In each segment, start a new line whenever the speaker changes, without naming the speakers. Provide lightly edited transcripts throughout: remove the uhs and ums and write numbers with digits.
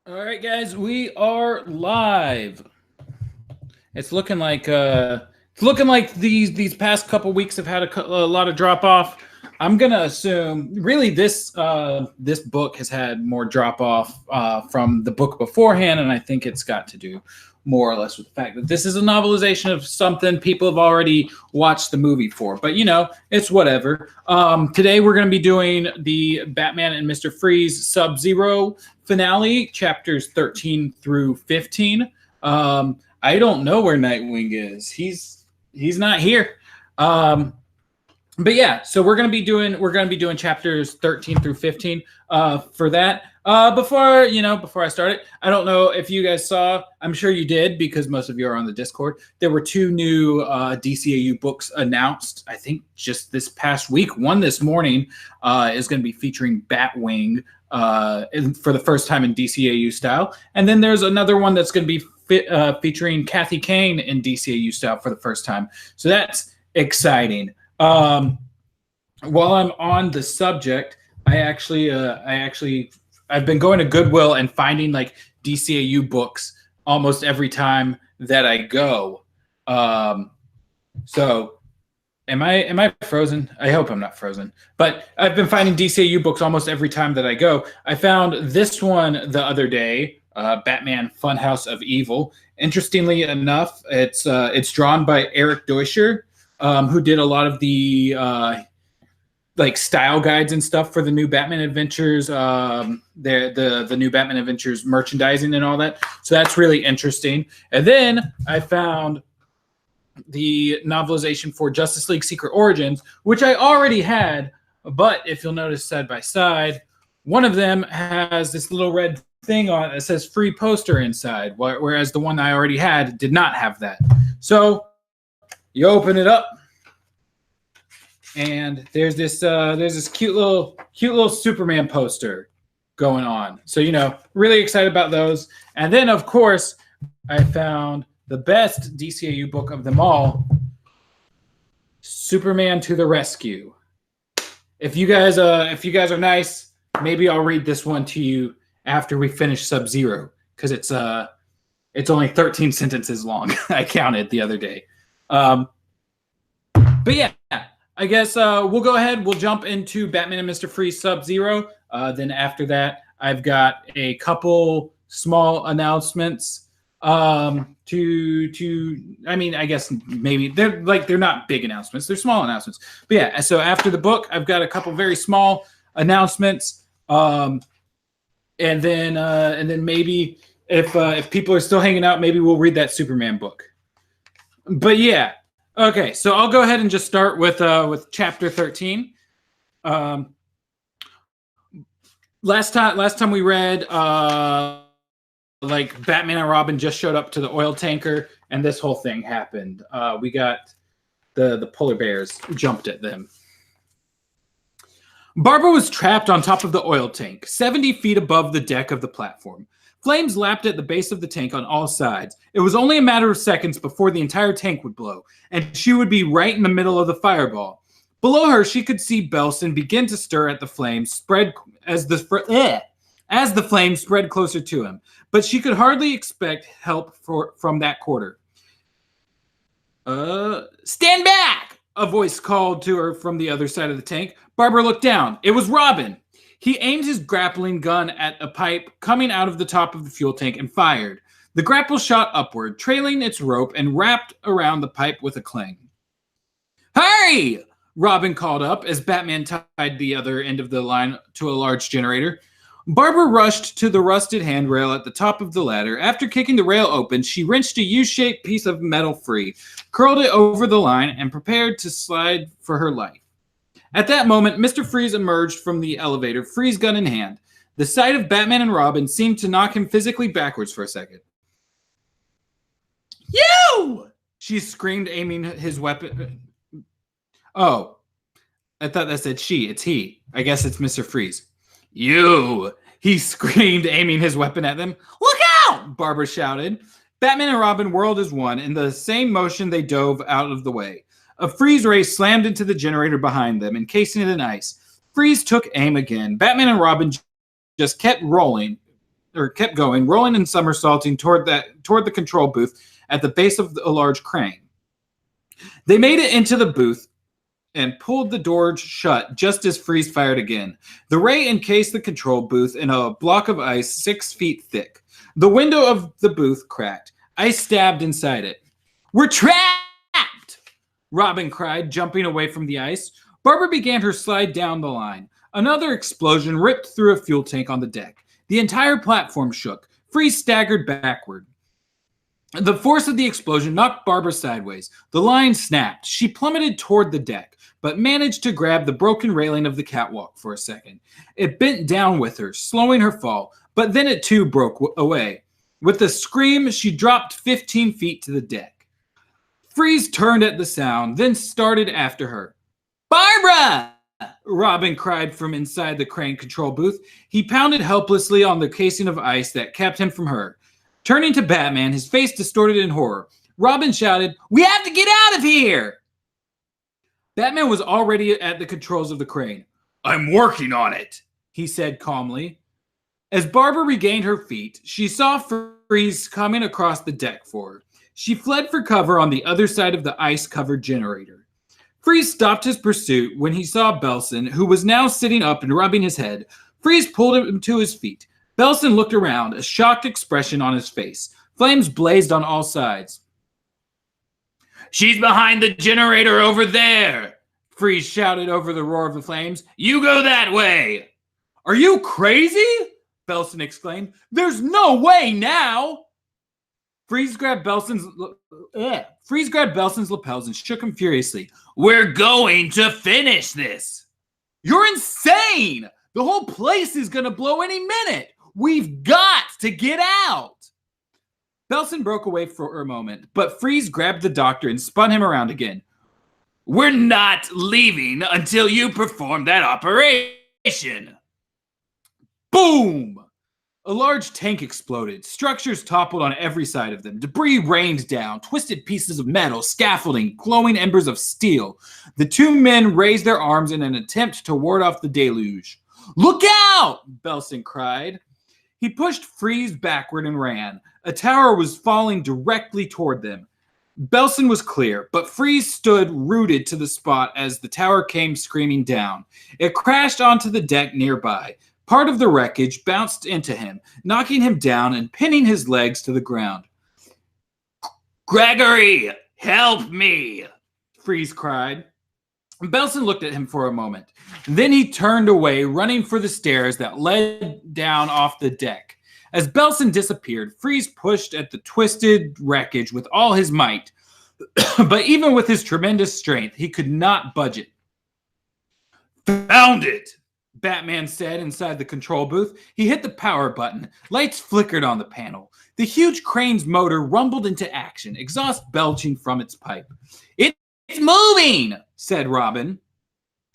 All right, guys, we are live. It's looking like these past couple weeks have had a lot of drop off. I'm gonna assume really this book has had more drop off from the book beforehand, and I think it's got to do more or less with the fact that this is a novelization of something people have already watched the movie for. But it's whatever. Today we're going to be doing the Batman and Mr. Freeze SubZero finale, chapters 13 through 15. I don't know where Nightwing is. He's not here. But yeah, so we're gonna be doing chapters 13 through 15 for that. Before I start it, I don't know if you guys saw. I'm sure you did because most of you are on the Discord. There were two new DCAU books announced. I think just this past week. One this morning is going to be featuring Batwing for the first time in DCAU style, and then there's another one that's going to be featuring Kathy Kane in DCAU style for the first time. So that's exciting. While I'm on the subject, I've been going to Goodwill and finding like DCAU books almost every time that I go. So am I frozen? I hope I'm not frozen. But I've been finding DCAU books almost every time that I go. I found this one the other day, Batman Funhouse of Evil. Interestingly enough, it's drawn by Eric Deuscher, who did a lot of the like style guides and stuff for the new Batman Adventures, the new Batman Adventures merchandising and all that. So that's really interesting. And then I found the novelization for Justice League Secret Origins, which I already had, but if you'll notice side by side, one of them has this little red thing on it that says free poster inside, whereas the one I already had did not have that. So you open it up, and there's this cute little Superman poster going on. So really excited about those. And then of course I found the best DCAU book of them all, Superman to the Rescue. If you guys are nice, maybe I'll read this one to you after we finish SubZero, because it's only 13 sentences long. I counted the other day. But yeah, I guess we'll go ahead. We'll jump into Batman and Mr. Freeze SubZero. Then after that, I've got a couple small announcements. I guess maybe they're not big announcements. They're small announcements. But yeah, so after the book, I've got a couple very small announcements. And then maybe if people are still hanging out, maybe we'll read that Superman book. But yeah. Okay, so I'll go ahead and just start with chapter 13. Last time we read, like Batman and Robin just showed up to the oil tanker, and this whole thing happened. We got the polar bears jumped at them. Barbara was trapped on top of the oil tank, 70 feet above the deck of the platform. Flames lapped at the base of the tank on all sides. It was only a matter of seconds before the entire tank would blow, and she would be right in the middle of the fireball. Below her, she could see Belson begin to stir at the flames, spread as the flames spread closer to him. But she could hardly expect help from that quarter. Stand back! A voice called to her from the other side of the tank. Barbara looked down. It was Robin. He aimed his grappling gun at a pipe coming out of the top of the fuel tank and fired. The grapple shot upward, trailing its rope and wrapped around the pipe with a clang. Hurry! Robin called up as Batman tied the other end of the line to a large generator. Barbara rushed to the rusted handrail at the top of the ladder. After kicking the rail open, she wrenched a U-shaped piece of metal free, curled it over the line, and prepared to slide for her life. At that moment, Mr. Freeze emerged from the elevator, freeze gun in hand. The sight of Batman and Robin seemed to knock him physically backwards for a second. You! She screamed, aiming his weapon. Oh, I thought that said she. It's he. I guess it's Mr. Freeze. You! He screamed, aiming his weapon at them. Look out! Barbara shouted. Batman and Robin whirled as one. In the same motion, they dove out of the way. A freeze ray slammed into the generator behind them, encasing it in ice. Freeze took aim again. Batman and Robin just kept rolling. kept going, rolling and somersaulting toward the control booth at the base of a large crane. They made it into the booth and pulled the door shut just as Freeze fired again. The ray encased the control booth in a block of ice 6 feet thick. The window of the booth cracked. Ice stabbed inside it. "We're trapped!" Robin cried, jumping away from the ice. Barbara began her slide down the line. Another explosion ripped through a fuel tank on the deck. The entire platform shook. Freeze staggered backward. The force of the explosion knocked Barbara sideways. The line snapped. She plummeted toward the deck, but managed to grab the broken railing of the catwalk for a second. It bent down with her, slowing her fall, but then it too broke away. With a scream, she dropped 15 feet to the deck. Freeze turned at the sound, then started after her. "Barbara!" Robin cried from inside the crane control booth. He pounded helplessly on the casing of ice that kept him from her. Turning to Batman, his face distorted in horror, Robin shouted, "We have to get out of here!" Batman was already at the controls of the crane. "I'm working on it," he said calmly. As Barbara regained her feet, she saw Freeze coming across the deck for her. She fled for cover on the other side of the ice-covered generator. Freeze stopped his pursuit when he saw Belson, who was now sitting up and rubbing his head. Freeze pulled him to his feet. Belson looked around, a shocked expression on his face. Flames blazed on all sides. "She's behind the generator over there!" Freeze shouted over the roar of the flames. "You go that way!" "Are you crazy?" Belson exclaimed. "There's no way now!" Freeze grabbed Belson's lapels and shook him furiously. "We're going to finish this!" "You're insane! The whole place is going to blow any minute! We've got to get out!" Belson broke away for a moment, but Freeze grabbed the doctor and spun him around again. "We're not leaving until you perform that operation!" Boom! A large tank exploded. Structures toppled on every side of them. Debris rained down, twisted pieces of metal, scaffolding, glowing embers of steel. The two men raised their arms in an attempt to ward off the deluge. "Look out!" Belson cried. He pushed Freeze backward and ran. A tower was falling directly toward them. Belson was clear, but Freeze stood rooted to the spot as the tower came screaming down. It crashed onto the deck nearby. Part of the wreckage bounced into him, knocking him down and pinning his legs to the ground. "Gregory, help me!" Freeze cried. Belson looked at him for a moment. Then he turned away, running for the stairs that led down off the deck. As Belson disappeared, Freeze pushed at the twisted wreckage with all his might. But even with his tremendous strength, he could not budge it. "Found it!" Batman said inside the control booth. He hit the power button. Lights flickered on the panel. The huge crane's motor rumbled into action, exhaust belching from its pipe. "It's moving!" said Robin.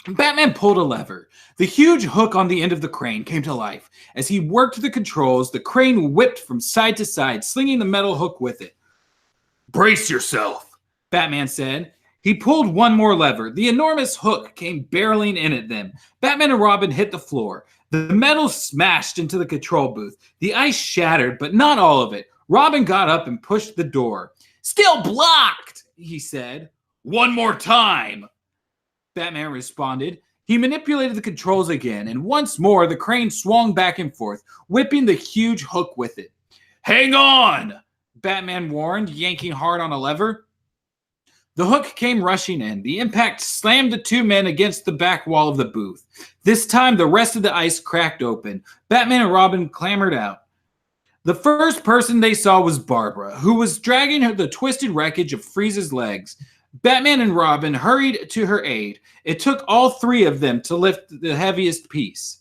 Batman pulled a lever. The huge hook on the end of the crane came to life. As he worked the controls, the crane whipped from side to side, slinging the metal hook with it. "Brace yourself," Batman said. He pulled one more lever. The enormous hook came barreling in at them. Batman and Robin hit the floor. The metal smashed into the control booth. The ice shattered, but not all of it. Robin got up and pushed the door. "Still blocked," he said. "One more time," Batman responded. He manipulated the controls again, and once more the crane swung back and forth, whipping the huge hook with it. "Hang on," Batman warned, yanking hard on a lever. The hook came rushing in. The impact slammed the two men against the back wall of the booth. This time, the rest of the ice cracked open. Batman and Robin clambered out. The first person they saw was Barbara, who was dragging the twisted wreckage of Freeze's legs. Batman and Robin hurried to her aid. It took all three of them to lift the heaviest piece.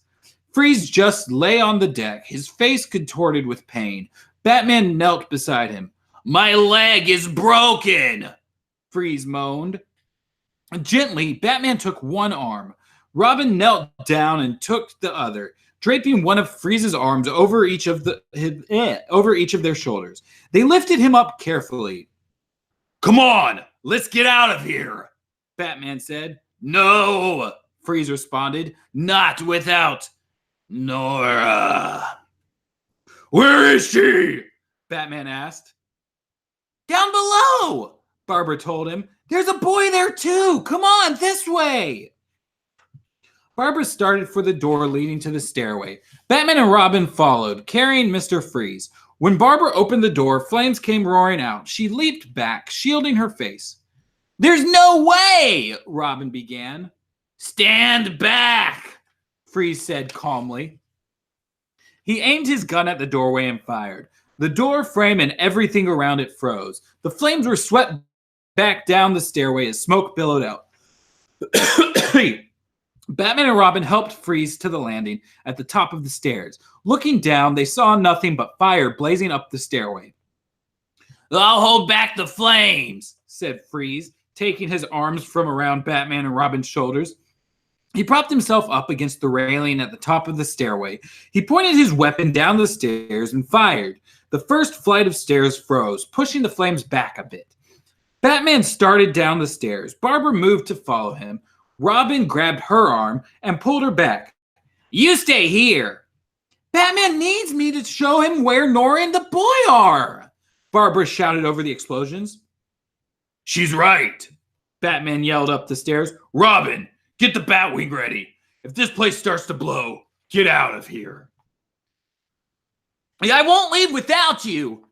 Freeze just lay on the deck, his face contorted with pain. Batman knelt beside him. "My leg is broken," Freeze moaned. Gently, Batman took one arm. Robin knelt down and took the other, draping one of Freeze's arms over each of their shoulders. They lifted him up carefully. "Come on, let's get out of here," Batman said. "No," Freeze responded. "Not without Nora." Where is she? Batman asked. Down below, Barbara told him. There's a boy there too. Come on, this way. Barbara started for the door leading to the stairway. Batman and Robin followed, carrying Mr. Freeze. When Barbara opened the door, flames came roaring out. She leaped back, shielding her face. There's no way, Robin began. Stand back, Freeze said calmly. He aimed his gun at the doorway and fired. The door frame and everything around it froze. The flames were swept back down the stairway as smoke billowed out. Batman and Robin helped Freeze to the landing at the top of the stairs. Looking down, they saw nothing but fire blazing up the stairway. I'll hold back the flames, said Freeze, taking his arms from around Batman and Robin's shoulders. He propped himself up against the railing at the top of the stairway. He pointed his weapon down the stairs and fired. The first flight of stairs froze, pushing the flames back a bit. Batman started down the stairs. Barbara moved to follow him. Robin grabbed her arm and pulled her back. You stay here. Batman needs me to show him where Nora and the boy are, Barbara shouted over the explosions. She's right, Batman yelled up the stairs. Robin, get the Batwing ready. If this place starts to blow, get out of here. I won't leave without you,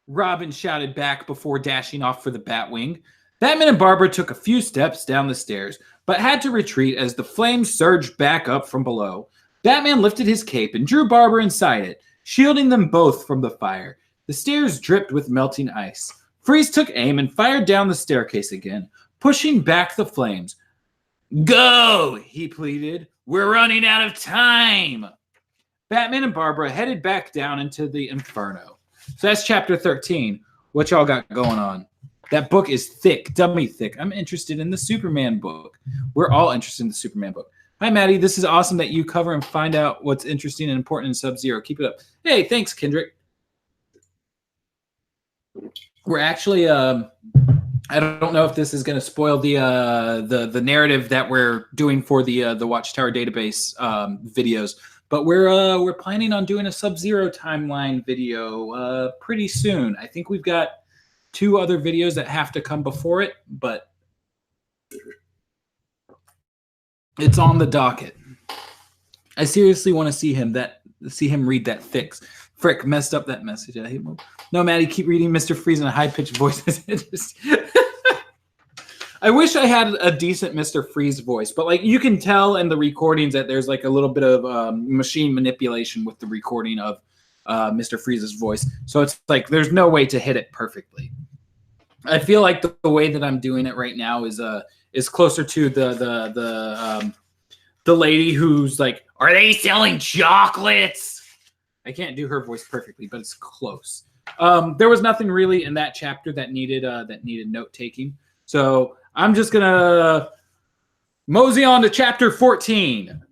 Robin shouted back before dashing off for the Batwing. Batman and Barbara took a few steps down the stairs, but had to retreat as the flames surged back up from below. Batman lifted his cape and drew Barbara inside it, shielding them both from the fire. The stairs dripped with melting ice. Freeze took aim and fired down the staircase again, pushing back the flames. Go, he pleaded. We're running out of time. Batman and Barbara headed back down into the inferno. So that's chapter 13. What y'all got going on? That book is thick, dummy thick. I'm interested in the Superman book. We're all interested in the Superman book. Hi, Maddie. This is awesome that you cover and find out what's interesting and important in SubZero. Keep it up. Hey, thanks, Kendrick. We're actually, I don't know if this is going to spoil the narrative that we're doing for the Watchtower database videos, but we're planning on doing a SubZero timeline video pretty soon. I think we've got 2 other videos that have to come before it, but it's on the docket. I seriously want to see him read that fix. Frick messed up that message. I hate him. No, Maddie, keep reading Mr. Freeze in a high-pitched voice. I wish I had a decent Mr. Freeze voice, but like you can tell in the recordings that there's like a little bit of machine manipulation with the recording of Mr. Freeze's voice. So it's like there's no way to hit it perfectly. I feel like the way that I'm doing it right now is closer to the lady who's like, "Are they selling chocolates?" I can't do her voice perfectly, but it's close. There was nothing really in that chapter that needed note taking. So I'm just gonna mosey on to chapter 14.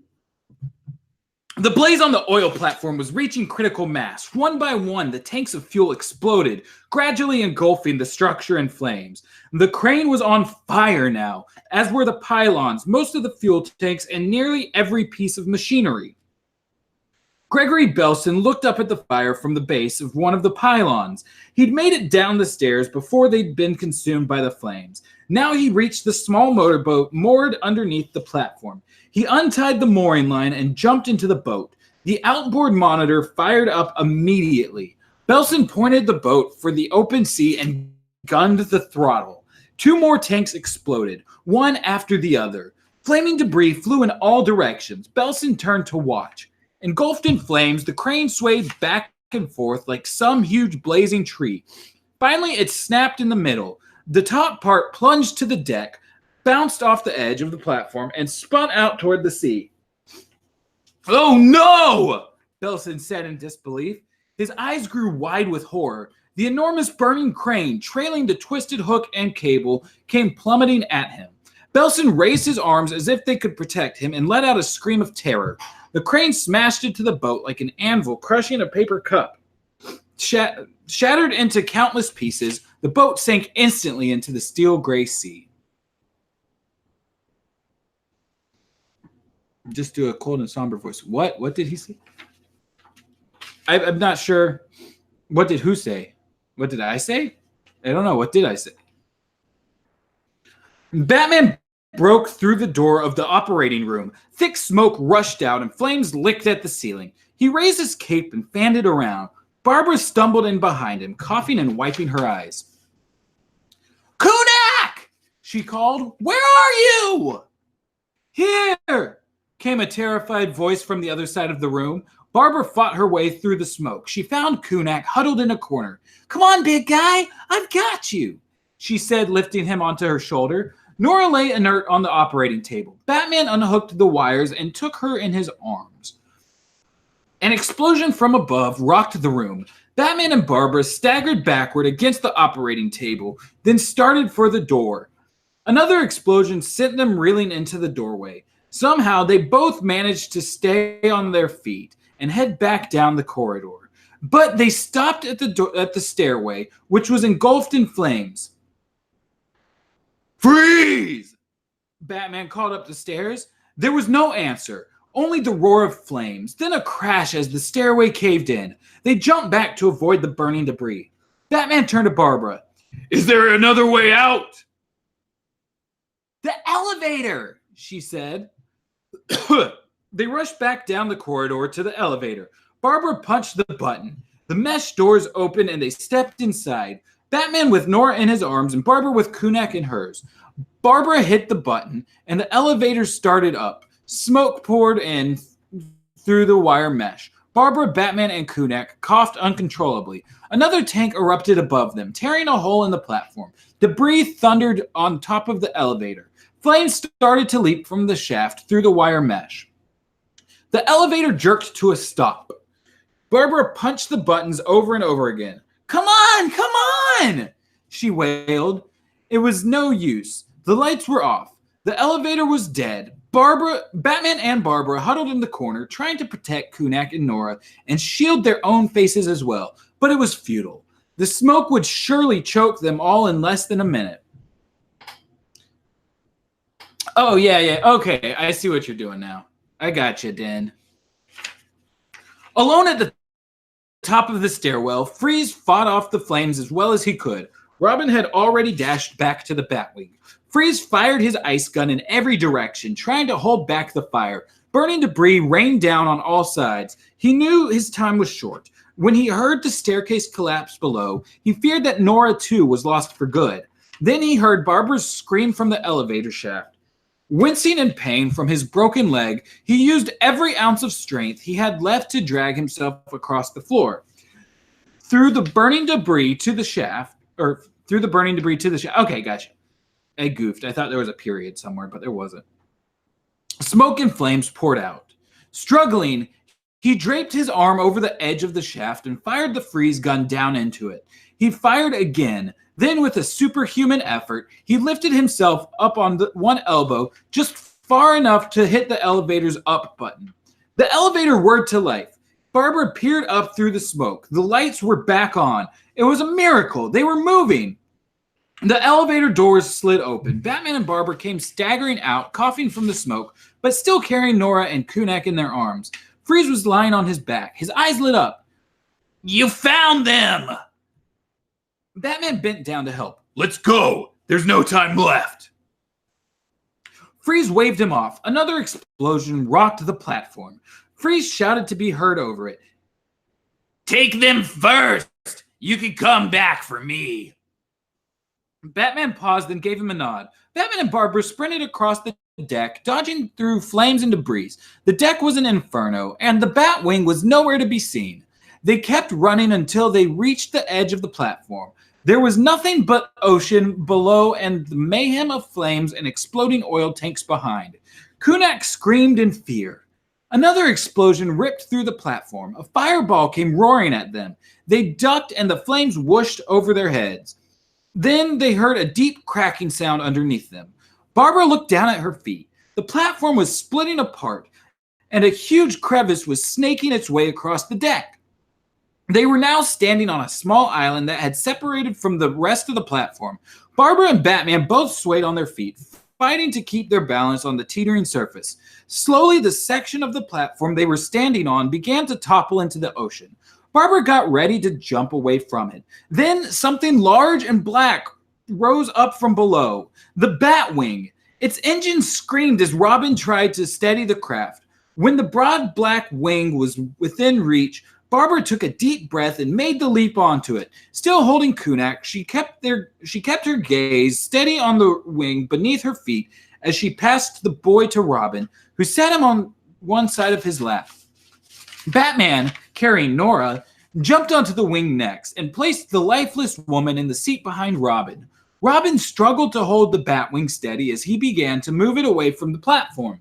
The blaze on the oil platform was reaching critical mass. One by one, the tanks of fuel exploded, gradually engulfing the structure in flames. The crane was on fire now, as were the pylons, most of the fuel tanks, and nearly every piece of machinery. Gregory Belson looked up at the fire from the base of one of the pylons. He'd made it down the stairs before they'd been consumed by the flames. Now he reached the small motorboat moored underneath the platform. He untied the mooring line and jumped into the boat. The outboard monitor fired up immediately. Belson pointed the boat for the open sea and gunned the throttle. 2 more tanks exploded, one after the other. Flaming debris flew in all directions. Belson turned to watch. Engulfed in flames, the crane swayed back and forth like some huge blazing tree. Finally, it snapped in the middle. The top part plunged to the deck, bounced off the edge of the platform, and spun out toward the sea. "Oh no!" Belson said in disbelief. His eyes grew wide with horror. The enormous burning crane, trailing the twisted hook and cable, came plummeting at him. Belson raised his arms as if they could protect him and let out a scream of terror. The crane smashed into the boat like an anvil crushing a paper cup. Shattered into countless pieces, the boat sank instantly into the steel gray sea. Just do a cold and somber voice. What? What did he say? I'm not sure. What did who say? What did I say? I don't know. What did I say? Batman broke through the door of the operating room. Thick smoke rushed out and flames licked at the ceiling. He raised his cape and fanned it around. Barbara stumbled in behind him, coughing and wiping her eyes. Kunak! She called. Where are you? Here! Came a terrified voice from the other side of the room. Barbara fought her way through the smoke. She found Kunak huddled in a corner. Come on, big guy. I've got you, she said, lifting him onto her shoulder. Nora lay inert on the operating table. Batman unhooked the wires and took her in his arms. An explosion from above rocked the room. Batman and Barbara staggered backward against the operating table, then started for the door. Another explosion sent them reeling into the doorway. Somehow, they both managed to stay on their feet and head back down the corridor. But they stopped at the stairway, which was engulfed in flames. Freeze! Batman called up the stairs. There was no answer, only the roar of flames, then a crash as the stairway caved in. They jumped back to avoid the burning debris. Batman turned to Barbara. Is there another way out? The elevator, she said. They rushed back down the corridor to the elevator. Barbara punched the button. The mesh doors opened and they stepped inside. Batman with Nora in his arms and Barbara with Kunak in hers. Barbara hit the button and the elevator started up. Smoke poured in through the wire mesh. Barbara, Batman, and Kunak coughed uncontrollably. Another tank erupted above them, tearing a hole in the platform. Debris thundered on top of the elevator. Flames started to leap from the shaft through the wire mesh. The elevator jerked to a stop. Barbara punched the buttons over and over again. Come on, come on, she wailed. It was no use. The lights were off. The elevator was dead. Batman and Barbara huddled in the corner, trying to protect Kunak and Nora and shield their own faces as well. But it was futile. The smoke would surely choke them all in less than a minute. Oh, yeah. Okay, I see what you're doing now. I got you, Den. Alone at the top of the stairwell, Freeze fought off the flames as well as he could. Robin had already dashed back to the Batwing. Freeze fired his ice gun in every direction, trying to hold back the fire. Burning debris rained down on all sides. He knew his time was short. When he heard the staircase collapse below, he feared that Nora too was lost for good. Then he heard Barbara's scream from the elevator shaft. Wincing in pain from his broken leg, he used every ounce of strength he had left to drag himself across the floor. Through the burning debris to the shaft. Okay, gotcha. I goofed. I thought there was a period somewhere, but there wasn't. Smoke and flames poured out. Struggling, he draped his arm over the edge of the shaft and fired the freeze gun down into it. He fired again. Then, with a superhuman effort, he lifted himself up on one elbow, just far enough to hit the elevator's up button. The elevator whirred to life. Barbara peered up through the smoke. The lights were back on. It was a miracle. They were moving. The elevator doors slid open. Batman and Barbara came staggering out, coughing from the smoke, but still carrying Nora and Kunak in their arms. Freeze was lying on his back. His eyes lit up. You found them! Batman bent down to help. Let's go! There's no time left! Freeze waved him off. Another explosion rocked the platform. Freeze shouted to be heard over it. Take them first! You can come back for me! Batman paused and gave him a nod. Batman and Barbara sprinted across the deck, dodging through flames and debris. The deck was an inferno, and the Batwing was nowhere to be seen. They kept running until they reached the edge of the platform. There was nothing but ocean below and the mayhem of flames and exploding oil tanks behind. Kunak screamed in fear. Another explosion ripped through the platform. A fireball came roaring at them. They ducked and the flames whooshed over their heads. Then they heard a deep cracking sound underneath them. Barbara looked down at her feet. The platform was splitting apart, and a huge crevice was snaking its way across the deck. They were now standing on a small island that had separated from the rest of the platform. Barbara and Batman both swayed on their feet, fighting to keep their balance on the teetering surface. Slowly, the section of the platform they were standing on began to topple into the ocean. Barbara got ready to jump away from it. Then something large and black rose up from below. The Bat-Wing. Its engine screamed as Robin tried to steady the craft. When the broad black wing was within reach, Barbara took a deep breath and made the leap onto it. Still holding Kunak, she kept her gaze steady on the wing beneath her feet as she passed the boy to Robin, who sat him on one side of his lap. Batman, carrying Nora, jumped onto the wing next and placed the lifeless woman in the seat behind Robin. Robin struggled to hold the Batwing steady as he began to move it away from the platform.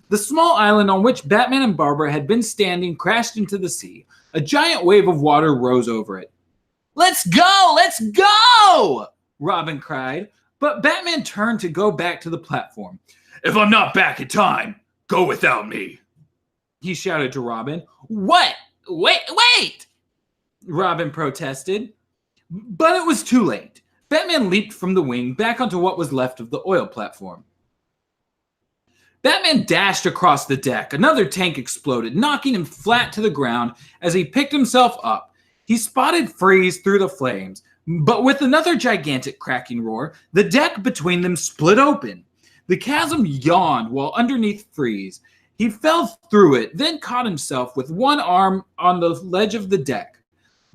The small island on which Batman and Barbara had been standing crashed into the sea. A giant wave of water rose over it. "Let's go! Let's go!" Robin cried, but Batman turned to go back to the platform. "If I'm not back in time, go without me," he shouted to Robin. "What? Wait! Robin protested. But it was too late. Batman leaped from the wing back onto what was left of the oil platform. Batman dashed across the deck. Another tank exploded, knocking him flat to the ground as he picked himself up. He spotted Freeze through the flames, but with another gigantic cracking roar, the deck between them split open. The chasm yawned while underneath Freeze. He fell through it, then caught himself with one arm on the ledge of the deck.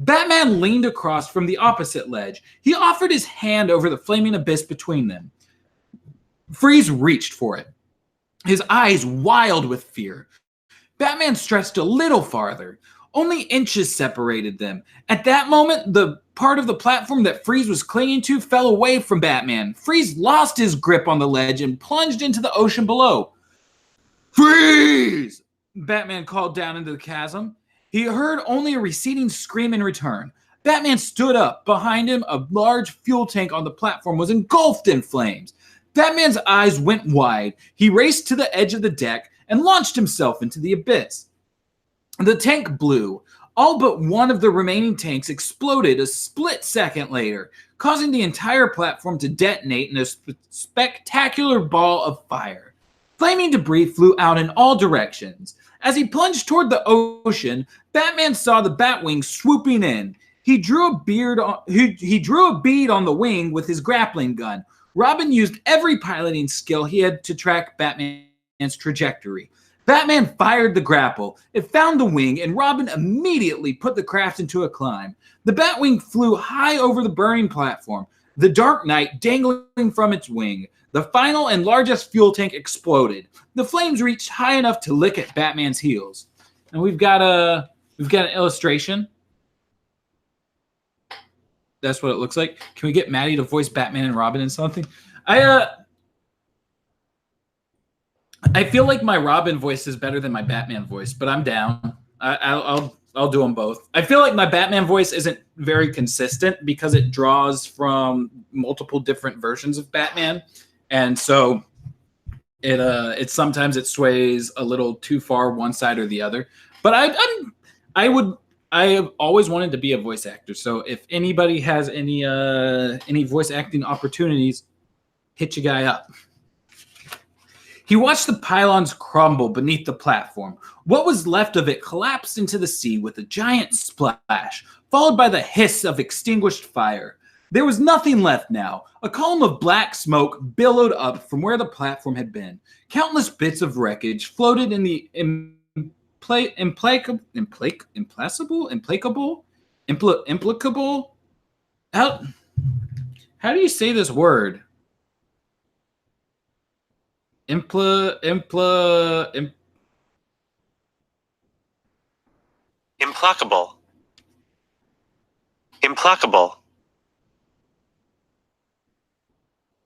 Batman leaned across from the opposite ledge. He offered his hand over the flaming abyss between them. Freeze reached for it, his eyes wild with fear. Batman stretched a little farther. Only inches separated them. At that moment, the part of the platform that Freeze was clinging to fell away from Batman. Freeze lost his grip on the ledge and plunged into the ocean below. "Freeze!" Batman called down into the chasm. He heard only a receding scream in return. Batman stood up. Behind him, a large fuel tank on the platform was engulfed in flames. Batman's eyes went wide. He raced to the edge of the deck and launched himself into the abyss. The tank blew. All but one of the remaining tanks exploded a split second later, causing the entire platform to detonate in a spectacular ball of fire. Flaming debris flew out in all directions. As he plunged toward the ocean, Batman saw the Batwing swooping in. He drew a bead on the wing with his grappling gun. Robin used every piloting skill he had to track Batman's trajectory. Batman fired the grapple. It found the wing, and Robin immediately put the craft into a climb. The Batwing flew high over the burning platform, the Dark Knight dangling from its wing. The final and largest fuel tank exploded. The flames reached high enough to lick at Batman's heels. And we've got an illustration. That's what it looks like. Can we get Maddie to voice Batman and Robin in something? I feel like my Robin voice is better than my Batman voice, but I'm down. I'll do them both. I feel like my Batman voice isn't very consistent because it draws from multiple different versions of Batman, and so it sometimes it sways a little too far one side or the other. But I have always wanted to be a voice actor. So if anybody has any voice acting opportunities, hit your guy up. He watched the pylons crumble beneath the platform. What was left of it collapsed into the sea with a giant splash, followed by the hiss of extinguished fire. There was nothing left now. A column of black smoke billowed up from where the platform had been. Countless bits of wreckage floated in the implacable. How do you say this word?
Implacable.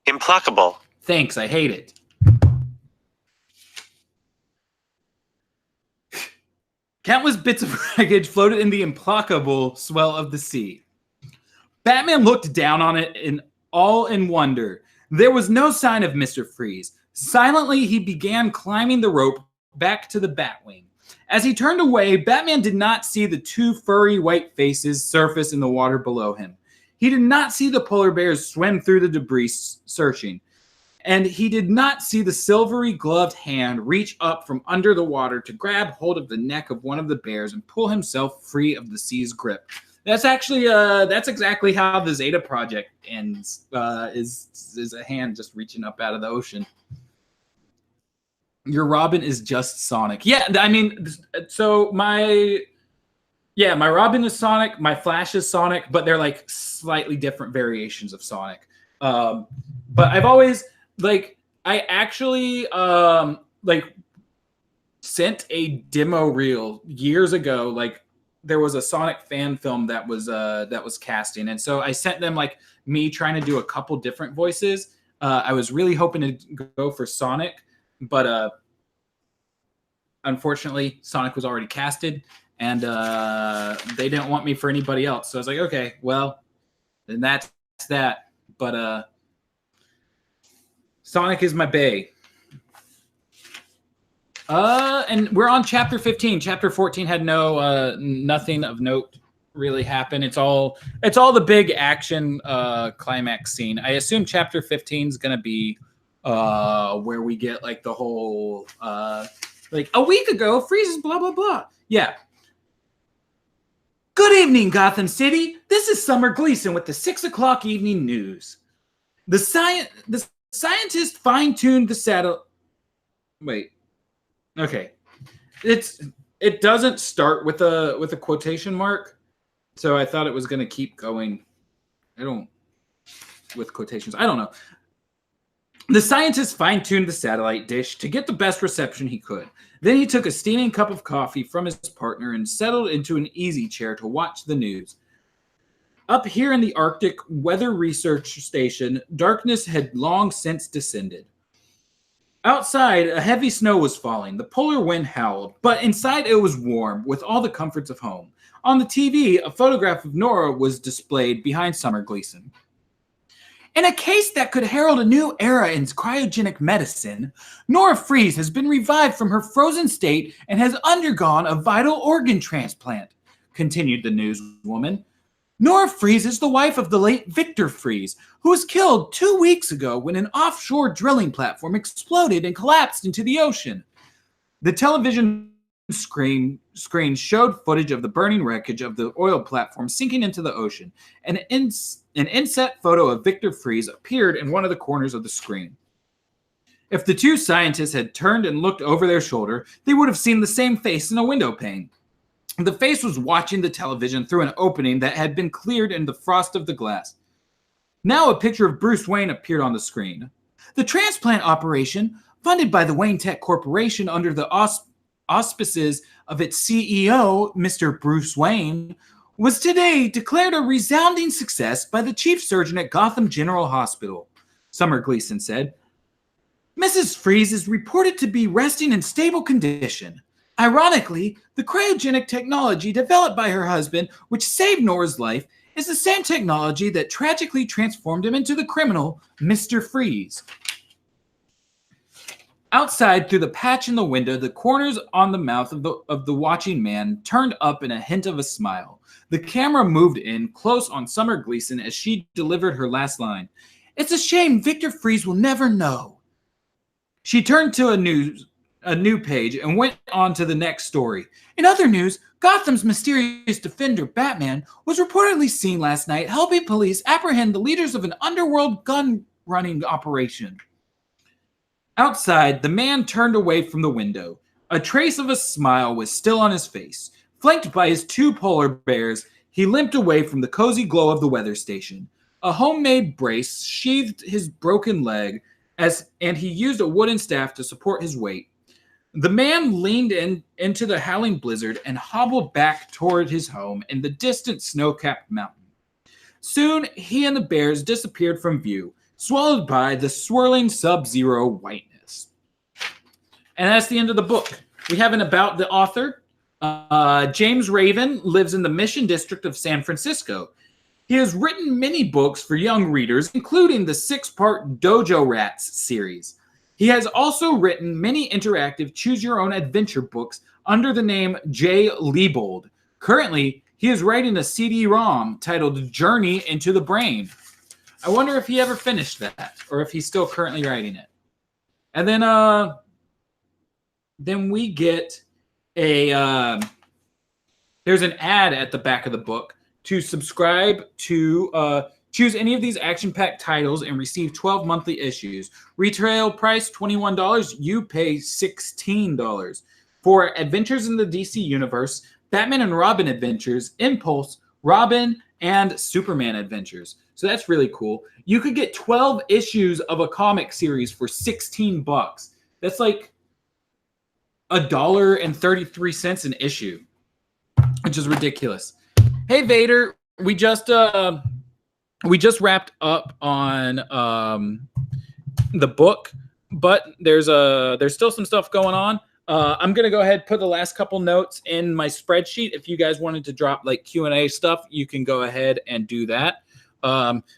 Implacable.
Thanks, I hate it. Countless bits of wreckage floated in the implacable swell of the sea. Batman looked down on it in wonder. There was no sign of Mr. Freeze. Silently, he began climbing the rope back to the Batwing. As he turned away, Batman did not see the two furry white faces surface in the water below him. He did not see the polar bears swim through the debris searching. and he did not see the silvery gloved hand reach up from under the water to grab hold of the neck of one of the bears and pull himself free of the sea's grip. That's actually that's exactly how the Zeta Project ends. Is a hand just reaching up out of the ocean. Your Robin is just Sonic. Yeah, I mean, so my Robin is Sonic, my Flash is Sonic, but they're like slightly different variations of Sonic. But I've always I actually sent a demo reel years ago. Like there was a Sonic fan film that was casting, and so I sent them like me trying to do a couple different voices. I was really hoping to go for Sonic, but unfortunately Sonic was already casted, and they didn't want me for anybody else. So I was like, okay, well, then that's that. But Sonic is my bae. And we're on chapter 15. Chapter 14 had nothing of note really happen. It's all the big action climax scene. I assume chapter 15 is gonna be where we get like the whole like a week ago, Freeze's blah blah blah. Yeah. Good evening, Gotham City. This is Summer Gleason with the 6 o'clock evening news. The scientist fine-tuned the satellite. Wait. Okay. It doesn't start with a quotation mark, so I thought it was going to keep going. With quotations. I don't know. The scientist fine-tuned the satellite dish to get the best reception he could. Then he took a steaming cup of coffee from his partner and settled into an easy chair to watch the news. Up here in the Arctic Weather Research Station, darkness had long since descended. Outside, a heavy snow was falling. The polar wind howled, but inside it was warm, with all the comforts of home. On the TV, a photograph of Nora was displayed behind Summer Gleason. In a case that could herald a new era in cryogenic medicine, Nora Freeze has been revived from her frozen state and has undergone a vital organ transplant, continued the newswoman. Nora Freeze is the wife of the late Victor Freeze, who was killed 2 weeks ago when an offshore drilling platform exploded and collapsed into the ocean. The television screen showed footage of the burning wreckage of the oil platform sinking into the ocean, and an inset photo of Victor Freeze appeared in one of the corners of the screen. If the two scientists had turned and looked over their shoulder, they would have seen the same face in a window pane. The face was watching the television through an opening that had been cleared in the frost of the glass. Now a picture of Bruce Wayne appeared on the screen. The transplant operation, funded by the Wayne Tech Corporation under the auspices of its CEO, Mr. Bruce Wayne, was today declared a resounding success by the chief surgeon at Gotham General Hospital, Summer Gleason said. Mrs. Freeze is reported to be resting in stable condition. Ironically, the cryogenic technology developed by her husband, which saved Nora's life, is the same technology that tragically transformed him into the criminal, Mr. Freeze. Outside, through the patch in the window, the corners on the mouth of the watching man turned up in a hint of a smile. The camera moved in close on Summer Gleason as she delivered her last line. It's a shame Victor Freeze will never know. She turned to a new page and went on to the next story. In other news, Gotham's mysterious defender, Batman, was reportedly seen last night helping police apprehend the leaders of an underworld gun-running operation. Outside, the man turned away from the window. A trace of a smile was still on his face. Flanked by his two polar bears, he limped away from the cozy glow of the weather station. A homemade brace sheathed his broken leg, and he used a wooden staff to support his weight. The man leaned into the howling blizzard and hobbled back toward his home in the distant snow-capped mountain. Soon, he and the bears disappeared from view, swallowed by the swirling SubZero whiteness. And that's the end of the book. We have an about the author. James Raven lives in the Mission District of San Francisco. He has written many books for young readers, including the 6-part Dojo Rats series. He has also written many interactive choose-your-own-adventure books under the name J. Liebold. Currently, he is writing a CD-ROM titled Journey into the Brain. I wonder if he ever finished that or if he's still currently writing it. And then we get a there's an ad at the back of the book to subscribe to choose any of these action-packed titles and receive 12 monthly issues. Retail price $21. You pay $16 for Adventures in the DC Universe, Batman and Robin Adventures, Impulse, Robin, and Superman Adventures. So that's really cool. You could get 12 issues of a comic series for $16. That's like $1.33 an issue, which is ridiculous. Hey Vader, we just wrapped up on the book, but there's still some stuff going on. I'm gonna go ahead and put the last couple notes in my spreadsheet. If you guys wanted to drop like Q&A stuff, you can go ahead and do that.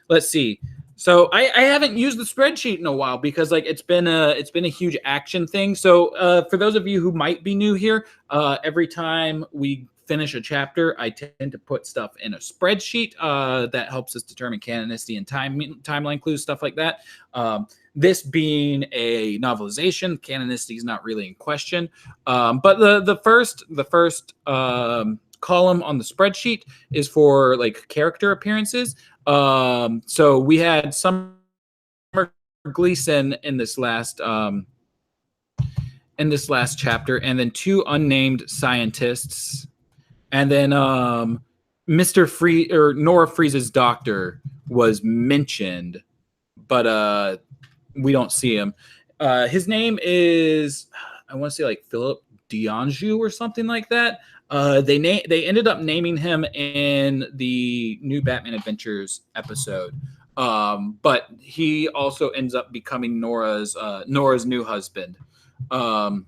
Let's see. So I haven't used the spreadsheet in a while because like it's been a huge action thing. So for those of you who might be new here, every time we finish a chapter, I tend to put stuff in a spreadsheet that helps us determine canonicity and timeline clues, stuff like that. This being a novelization, canonicity is not really in question. But the first column on the spreadsheet is for like character appearances. So we had Summer Gleason in this last chapter, and then 2 unnamed scientists. And then Nora Freeze's doctor was mentioned, but we don't see him. His name is, I want to say like Philip D'Anjou or something like that. They ended up naming him in the new Batman Adventures episode, but he also ends up becoming Nora's new husband. And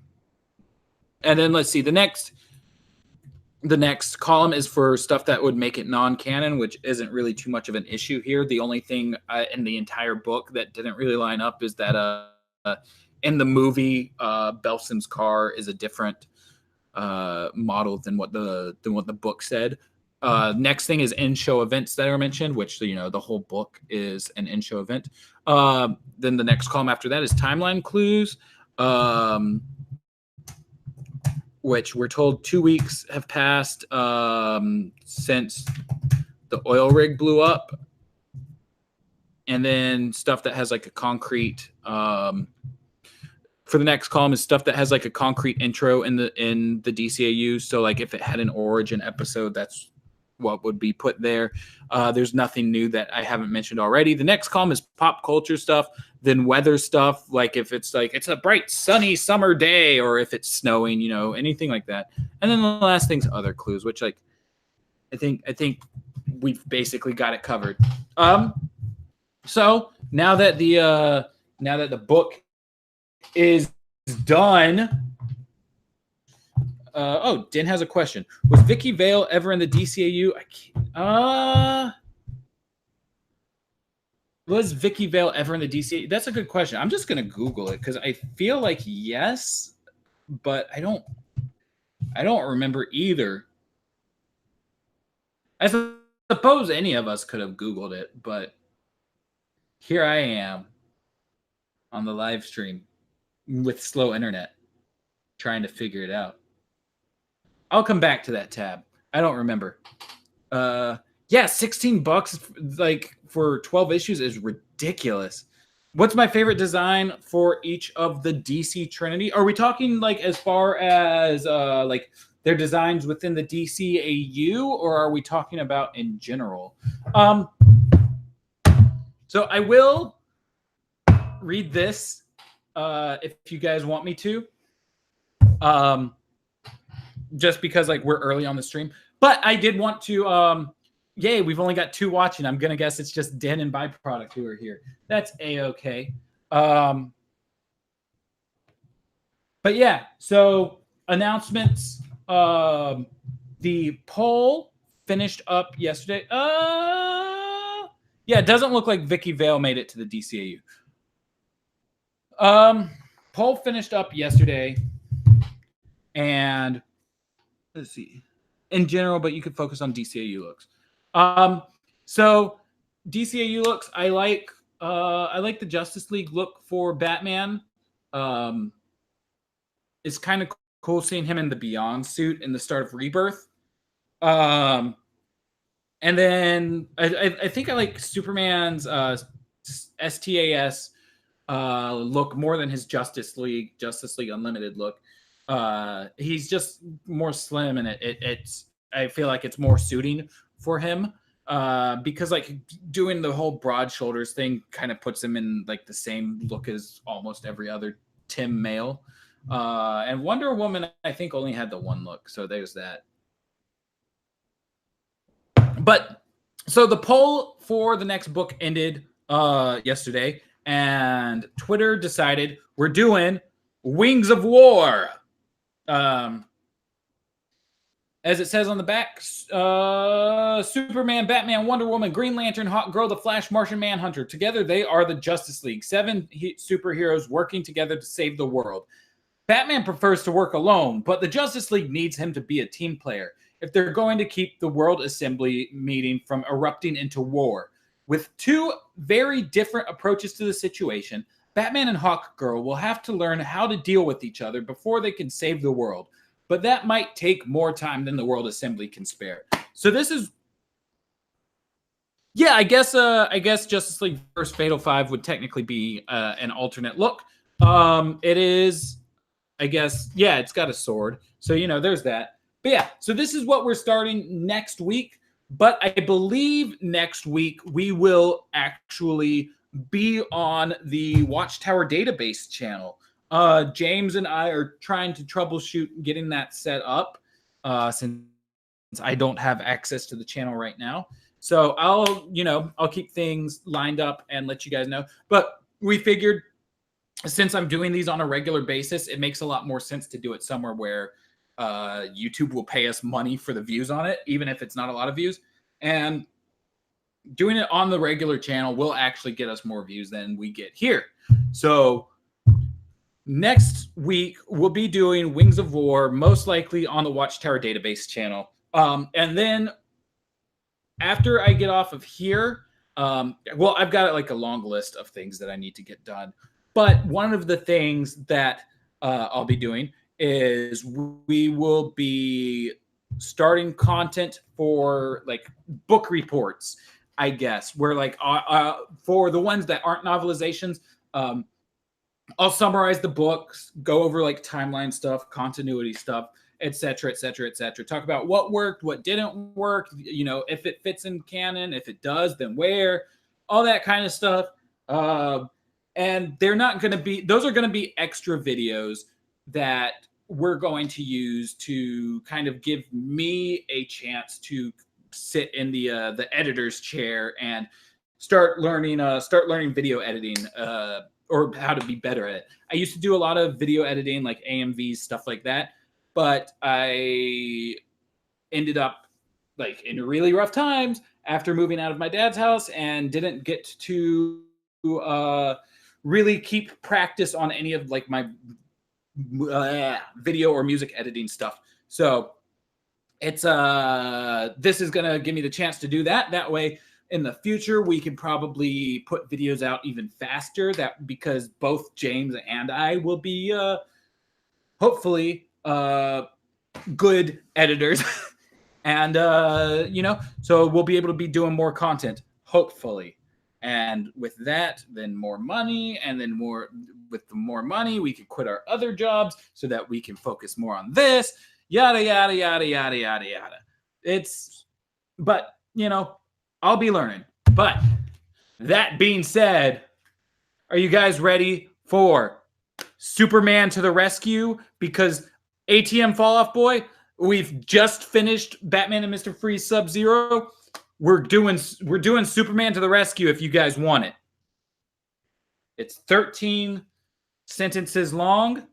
then let's see, the next column is for stuff that would make it non-canon, which isn't really too much of an issue here. The only thing in the entire book that didn't really line up is that in the movie, Belsim's car is a different model than what the book said. Next thing is in-show events that are mentioned, which the whole book is an in-show event. Then the next column after that is timeline clues. Which we're told 2 weeks have passed since the oil rig blew up. And then stuff that has like a concrete, for the next column is stuff that has like a concrete intro in the DCAU. So like if it had an origin episode, that's what would be put there. There's nothing new that I haven't mentioned already. The next column is pop culture stuff, then weather stuff, like if it's like it's a bright sunny summer day or if it's snowing, anything like that. And then the last thing's other clues, which like I think we've basically got it covered. So now that the book is done. Den has a question. Was Vicky Vale ever in the DCAU? Was Vicky Vale ever in the DCAU? That's a good question. I'm just gonna Google it because I feel like yes, but I don't remember either. I suppose any of us could have Googled it, but here I am on the live stream with slow internet trying to figure it out. I'll come back to that tab. I don't remember. Yeah, $16 like for 12 issues is ridiculous. What's my favorite design for each of the DC Trinity? Are we talking like as far as like their designs within the DCAU, or are we talking about in general? So I will read this if you guys want me to. Just because like we're early on the stream. But I did want to yay, we've only got 2 watching. I'm gonna guess it's just Den and Byproduct who are here. That's A-okay. But yeah, so announcements. The poll finished up yesterday. Yeah, it doesn't look like Vicky Vale made it to the DCAU. Poll finished up yesterday, and let's see. In general, but you could focus on DCAU looks. So DCAU looks. I like the Justice League look for Batman. It's kind of cool seeing him in the Beyond suit in the start of Rebirth. And then I think I like Superman's STAS look more than his Justice League Unlimited look. He's just more slim, and it's I feel like it's more suiting for him. Because like doing the whole broad shoulders thing kind of puts him in like the same look as almost every other Timm male. And Wonder Woman, I think, only had the one look, so there's that. But so the poll for the next book ended yesterday, and Twitter decided we're doing Wings of War. As it says on the back, Superman, Batman, Wonder Woman, Green Lantern, Hawk Girl, The Flash, Martian Manhunter. Together, they are the Justice League. 7 superheroes working together to save the world. Batman prefers to work alone, but the Justice League needs him to be a team player if they're going to keep the World Assembly meeting from erupting into war. With 2 very different approaches to the situation, Batman and Hawk Girl will have to learn how to deal with each other before they can save the world. But that might take more time than the World Assembly can spare. So this is, yeah, I guess Justice League vs. Fatal 5 would technically be an alternate look. It is, I guess, yeah, it's got a sword. So, you know, there's that. But yeah, so this is what we're starting next week. But I believe next week we will actually be on the Watchtower database channel. James and I are trying to troubleshoot getting that set up since I don't have access to the channel right now. So I'll keep things lined up and let you guys know. But we figured since I'm doing these on a regular basis, it makes a lot more sense to do it somewhere where YouTube will pay us money for the views on it, even if it's not a lot of views. And doing it on the regular channel will actually get us more views than we get here. So next week, we'll be doing Wings of War, most likely on the Watchtower database channel. And then after I get off of here, well, I've got like a long list of things that I need to get done. But one of the things that I'll be doing is we will be starting content for like book reports, I guess, where like for the ones that aren't novelizations, I'll summarize the books, go over like timeline stuff, continuity stuff, etc., etc., etc. Talk about what worked, what didn't work, you know, if it fits in canon, if it does, then where, all that kind of stuff. And they're not going to be, those are going to be extra videos that we're going to use to kind of give me a chance to sit in the editor's chair and start learning video editing, or how to be better at it. I used to do a lot of video editing, like AMVs, stuff like that. But I ended up like in really rough times after moving out of my dad's house and didn't get to really keep practice on any of like my video or music editing stuff. So it's this is gonna give me the chance to do that. That way, in the future, we can probably put videos out even faster. That because both James and I will be hopefully good editors, and so we'll be able to be doing more content, hopefully. And with that, then more money, and then with the more money, we can quit our other jobs so that we can focus more on this. Yada yada yada yada yada yada. But I'll be learning. But that being said, are you guys ready for Superman to the rescue? Because ATM Fall Off Boy, we've just finished Batman and Mr. Freeze SubZero. We're doing Superman to the rescue if you guys want it. It's 13 sentences long.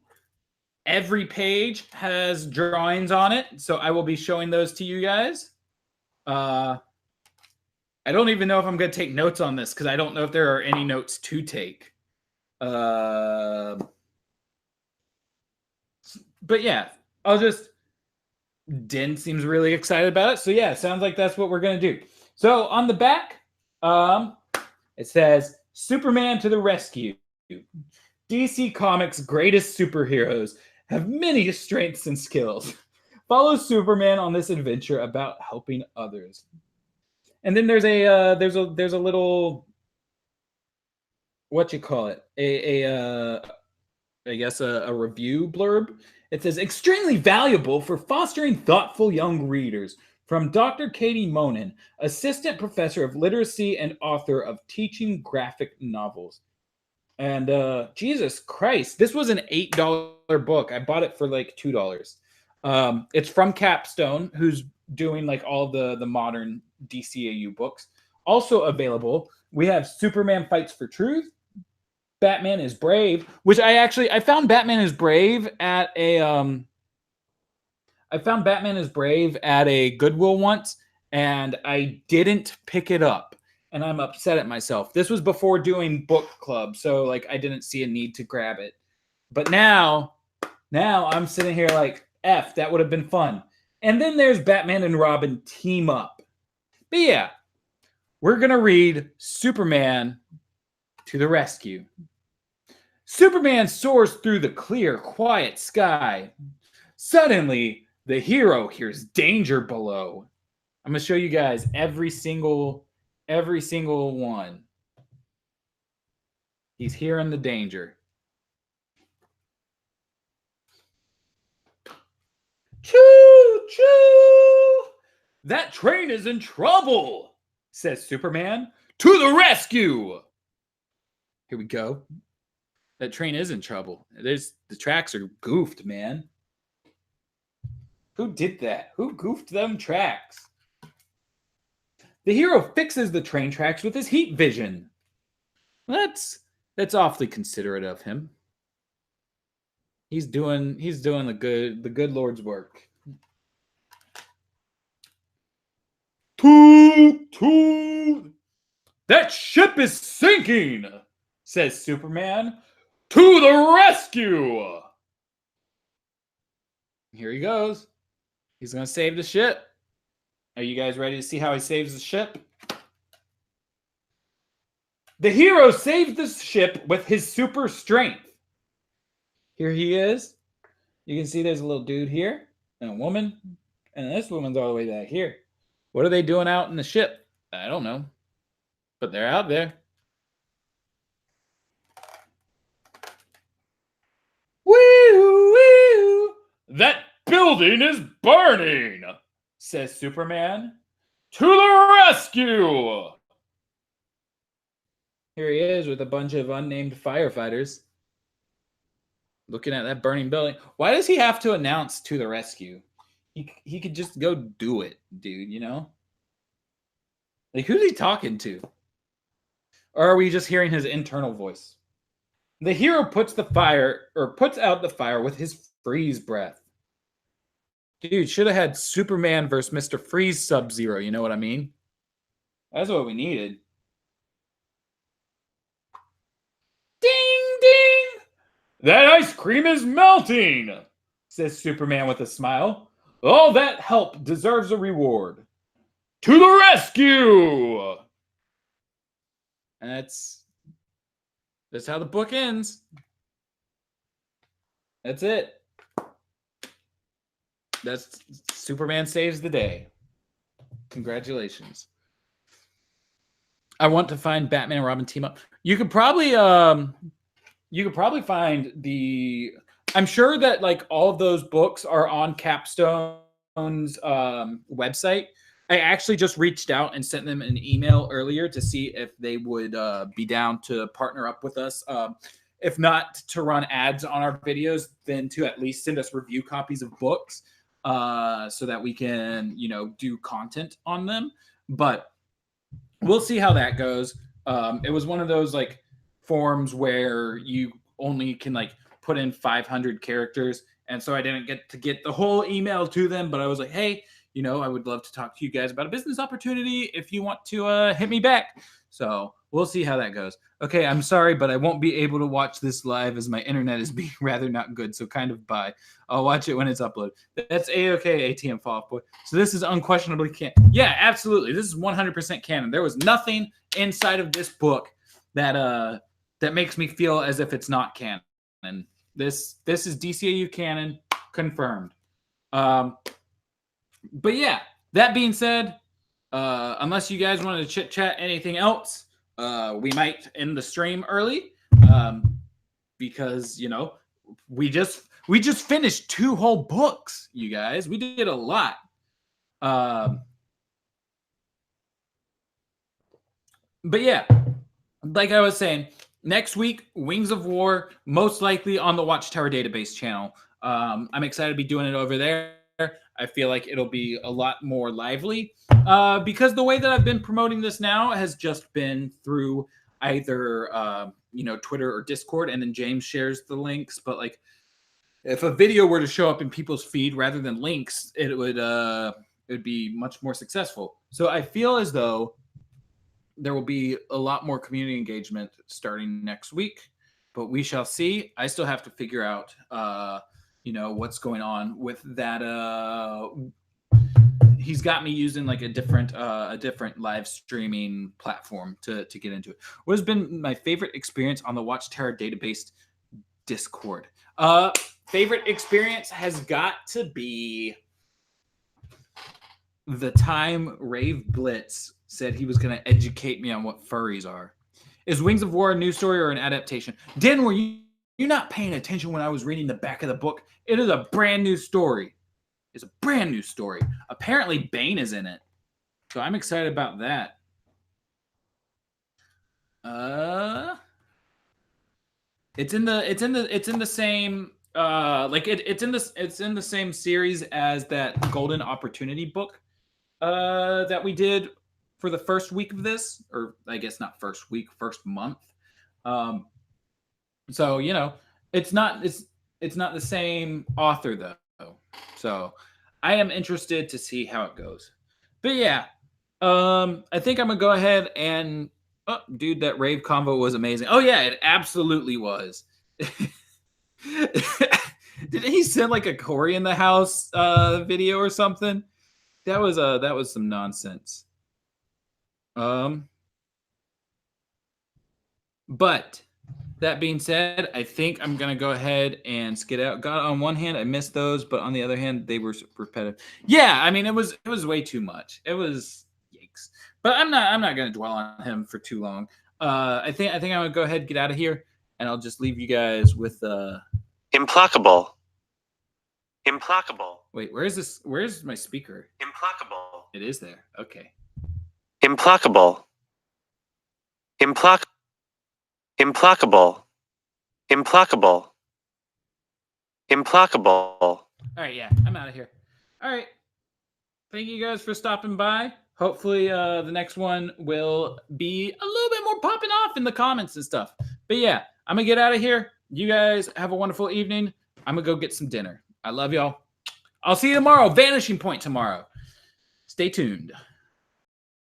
Every page has drawings on it, so I will be showing those to you guys. I don't even know if I'm going to take notes on this because I don't know if there are any notes to take. But yeah, Den seems really excited about it. So yeah, sounds like that's what we're going to do. So on the back, It says, Superman to the rescue. DC Comics' greatest superheroes have many strengths and skills. Follow Superman on this adventure about helping others. And then there's a little, what you call it? I guess a review blurb. It says, extremely valuable for fostering thoughtful young readers. From Dr. Katie Monin, assistant professor of literacy and author of teaching graphic novels. And Jesus Christ, this was an $8 book. I bought it for like $2. It's from Capstone, who's doing like all the modern DCAU books. Also available, we have Superman Fights for Truth, Batman is Brave, which I found Batman is Brave at a Goodwill once, and I didn't pick it up, and I'm upset at myself. This was before doing book club, so like I didn't see a need to grab it. But now I'm sitting here like, F, that would have been fun. And then there's Batman and Robin Team Up. But yeah, we're going to read Superman to the Rescue. Superman soars through the clear, quiet sky. Suddenly, the hero hears danger below. I'm going to show you guys every single one. He's hearing the danger. Choo, choo! That train is in trouble, says Superman. To the rescue! Here we go. That train is in trouble. The tracks are goofed, man. Who did that? Who goofed them tracks? The hero fixes the train tracks with his heat vision. That's awfully considerate of him. He's doing the good Lord's work. Toot, toot. That ship is sinking, says Superman. To the rescue! Here he goes. He's going to save the ship. Are you guys ready to see how he saves the ship? The hero saves the ship with his super strength. Here he is. You can see there's a little dude here and a woman. And this woman's all the way back here. What are they doing out in the ship? I don't know. But they're out there. Woo, woo. That building is burning, says Superman. To the rescue! Here he is with a bunch of unnamed firefighters looking at that burning building. Why does he have to announce to the rescue? He could just go do it, dude, you know? Like, who's he talking to? Or are we just hearing his internal voice? The hero puts out the fire with his freeze breath. Dude, should have had Superman versus Mr. Freeze SubZero, you know what I mean? That's what we needed. Ding, ding! That ice cream is melting, says Superman with a smile. All that help deserves a reward. To the rescue! And that's how the book ends. That's it. That's Superman saves the day. Congratulations. I want to find Batman and Robin Team Up. You could probably find the. I'm sure that like all of those books are on Capstone's website. I actually just reached out and sent them an email earlier to see if they would be down to partner up with us. If not to run ads on our videos, then to at least send us review copies of books so that we can, do content on them. But we'll see how that goes. It was one of those like forms where you only can like put in 500 characters. And so I didn't get to get the whole email to them, but I was like, hey, you know, I would love to talk to you guys about a business opportunity if you want to hit me back. So we'll see how that goes. Okay, I'm sorry, but I won't be able to watch this live as my internet is being rather not good. So kind of bye. I'll watch it when it's uploaded. That's A-OK, ATM Fall Off Boy. So this is unquestionably canon. Yeah, absolutely. This is 100% canon. There was nothing inside of this book that that makes me feel as if it's not canon. And this is DCAU canon confirmed. But yeah, that being said, unless you guys wanted to chit chat anything else, we might end the stream early, because you know we just finished 2 whole books, you guys. We did a lot. But yeah, like I was saying, next week, Wings of War, most likely on the Watchtower Database channel. I'm excited to be doing it over there. I feel like it'll be a lot more lively, because the way that I've been promoting this now has just been through either you know, Twitter or Discord, and then James shares the links. But like, if a video were to show up in people's feed rather than links, it would be much more successful. So I feel as though there will be a lot more community engagement starting next week, but we shall see. I still have to figure out you know, what's going on with that. He's got me using like a different live streaming platform to get into it. What has been my favorite experience on the Watchtower Database Discord? Favorite experience has got to be the time Rave Blitz said he was going to educate me on what furries are. Is Wings of War a new story or an adaptation? Dan, were you're not paying attention when I was reading the back of the book? It is a brand new story. It's a brand new story. Apparently Bane is in it. So I'm excited about that. It's in the same it's in the same series as that Golden Opportunity book that we did for the first week of this, or I guess not first week, first month. So, you know, it's not the same author though. So I am interested to see how it goes. But yeah, I think I'm gonna go ahead and dude, that rave convo was amazing. Oh yeah, it absolutely was. Did he send like a Corey in the house video or something? That was some nonsense. But that being said, I think I'm gonna go ahead and skid out. God, on one hand, I missed those, but on the other hand, they were repetitive. Yeah, I mean, it was way too much. It was yikes. But I'm not gonna dwell on him for too long. I think I'm gonna go ahead and get out of here, and I'll just leave you guys with
Implacable. Implacable.
Wait, where is this? Where's my speaker?
Implacable.
It is there. Okay.
Implacable. Implacable. Implacable. Implacable. Implacable.
All right, yeah, I'm out of here. All right. Thank you guys for stopping by. Hopefully the next one will be a little bit more popping off in the comments and stuff. But yeah, I'm going to get out of here. You guys have a wonderful evening. I'm going to go get some dinner. I love y'all. I'll see you tomorrow. Vanishing Point tomorrow. Stay tuned.